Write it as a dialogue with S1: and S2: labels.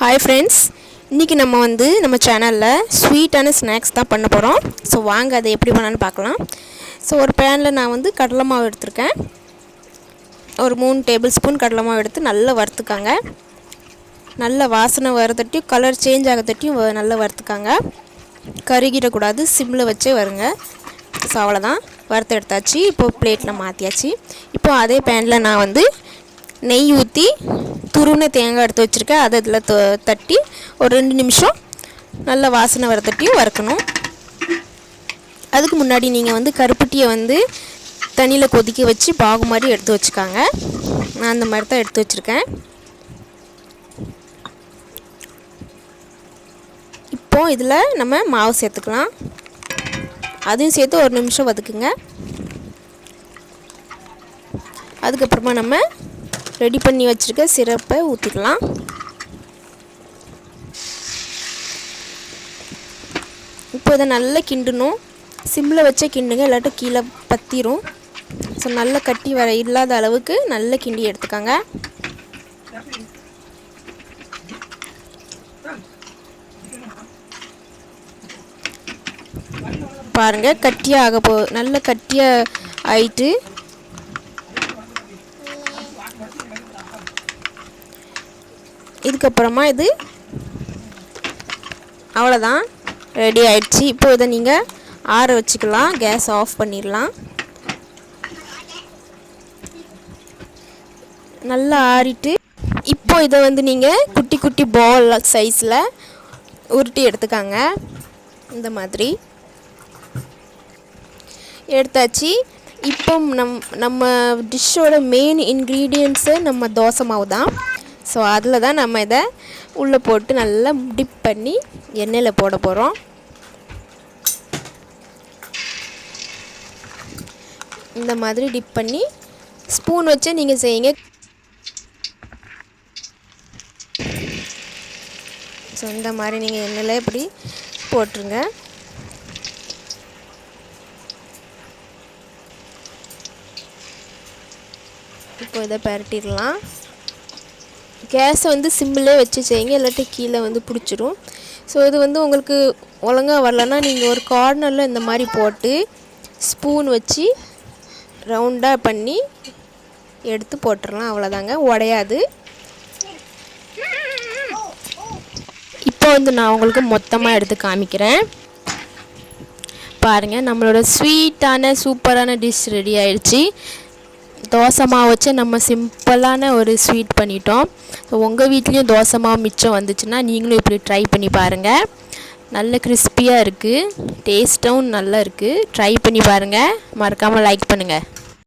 S1: Hi friends, இன்றைக்கி நம்ம சேனலில் ஸ்வீட்டான ஸ்நாக்ஸ் தான் பண்ண போகிறோம். ஸோ வாங்க அதை எப்படி பண்ணலான்னு பார்க்கலாம். ஸோ ஒரு பேனில் நான் கடலை மாவு எடுத்திருக்கேன். ஒரு 3 டேபிள் ஸ்பூன் கடலை மாவு எடுத்து நல்லா வறுத்துக்காங்க. நல்ல வாசனை வரத்தட்டியும் கலர் சேஞ்ச் ஆகத்தட்டியும் நல்லா வறுத்துக்காங்க. கருகிடக்கூடாது, சிம்மில் வச்சே வருங்க. ஸோ அவ்வளோதான், வறுத்து எடுத்தாச்சு. இப்போது பிளேட்டில் மாற்றியாச்சு. இப்போது அதே பேனில் நான் நெய் ஊற்றி துருவின தேங்காய் எடுத்து வச்சுருக்கேன். அதை இதில் தட்டி ஒரு 2 நிமிஷம் நல்ல வாசனை வர தட்டியும் வறுக்கணும். அதுக்கு முன்னாடி நீங்கள் கருப்பட்டியை தண்ணியில் கொதிக்க வச்சு பாகு மாதிரி எடுத்து வச்சுக்காங்க. நான் அந்த மாதிரி தான் எடுத்து வச்சுருக்கேன். இப்போது இதில் நம்ம மாவு சேர்த்துக்கலாம். அதையும் சேர்த்து 1 நிமிஷம் வதக்குங்க. அதுக்கப்புறமா நம்ம ரெடி பண்ணி வச்சுருக்க சிரப்பை ஊற்றிக்கலாம். இப்போ இதை நல்லா கிண்டணும். சிம்மில் வச்சே கிண்டுங்க, இல்லாட்டும் கீழே பற்றிரும். ஸோ நல்லா கட்டி வர இல்லாத அளவுக்கு நல்லா கிண்டி எடுத்துக்காங்க. பாருங்கள், கட்டியாக நல்ல கட்டியாக ஆயிட்டு. இதுக்கப்புறமா இது அவ்வளோதான், ரெடி ஆயிடுச்சு. இப்போ இதை நீங்கள் ஆற வச்சுக்கலாம். கேஸ் ஆஃப் பண்ணிடலாம். நல்லா ஆறிட்டு இப்போ இதை நீங்கள் குட்டி குட்டி பால் சைஸில் உருட்டி எடுத்துக்காங்க. இந்த மாதிரி எடுத்தாச்சு. இப்போ நம்ம டிஷ்ஷோட மெயின் இன்க்ரீடியன்ட்ஸு நம்ம தோசை மாவு தான். ஸோ அதில் தான் நம்ம இதை உள்ளே போட்டு நல்லா டிப் பண்ணி எண்ணெயில் போட போகிறோம். இந்த மாதிரி டிப் பண்ணி ஸ்பூன் வச்சு நீங்கள் செய்யுங்க. ஸோ இந்த மாதிரி நீங்கள் எண்ணெயில் இப்படி போட்டுருங்க. இப்போ இதை பரட்டிடலாம். கேஸை சிம்மிலே வச்சு செய்யுங்க, இல்லாட்டி கீழே பிடிச்சிரும். ஸோ இது உங்களுக்கு ஒழுங்காக வரலன்னா நீங்கள் ஒரு கார்னரில் இந்த மாதிரி போட்டு ஸ்பூன் வச்சு ரவுண்டாக பண்ணி எடுத்து போட்டுடலாம். அவ்வளோதாங்க, உடையாது. இப்போ நான் உங்களுக்கு மொத்தமாக எடுத்து காமிக்கிறேன். பாருங்கள், நம்மளோட ஸ்வீட்டான சூப்பரான டிஷ் ரெடி ஆயிடுச்சு. தோசை மாவு வச்சு நம்ம சிம்பிளான ஒரு ஸ்வீட் பண்ணிட்டோம். ஸோ உங்கள் வீட்லேயும் தோசை மாவு மிச்சம் வந்துச்சுன்னா நீங்களும் இப்படி ட்ரை பண்ணி பாருங்கள். நல்ல கிறிஸ்பியாக இருக்குது, டேஸ்ட்டும் நல்லா இருக்குது. ட்ரை பண்ணி பாருங்கள். மறக்காமல் லைக் பண்ணுங்கள்.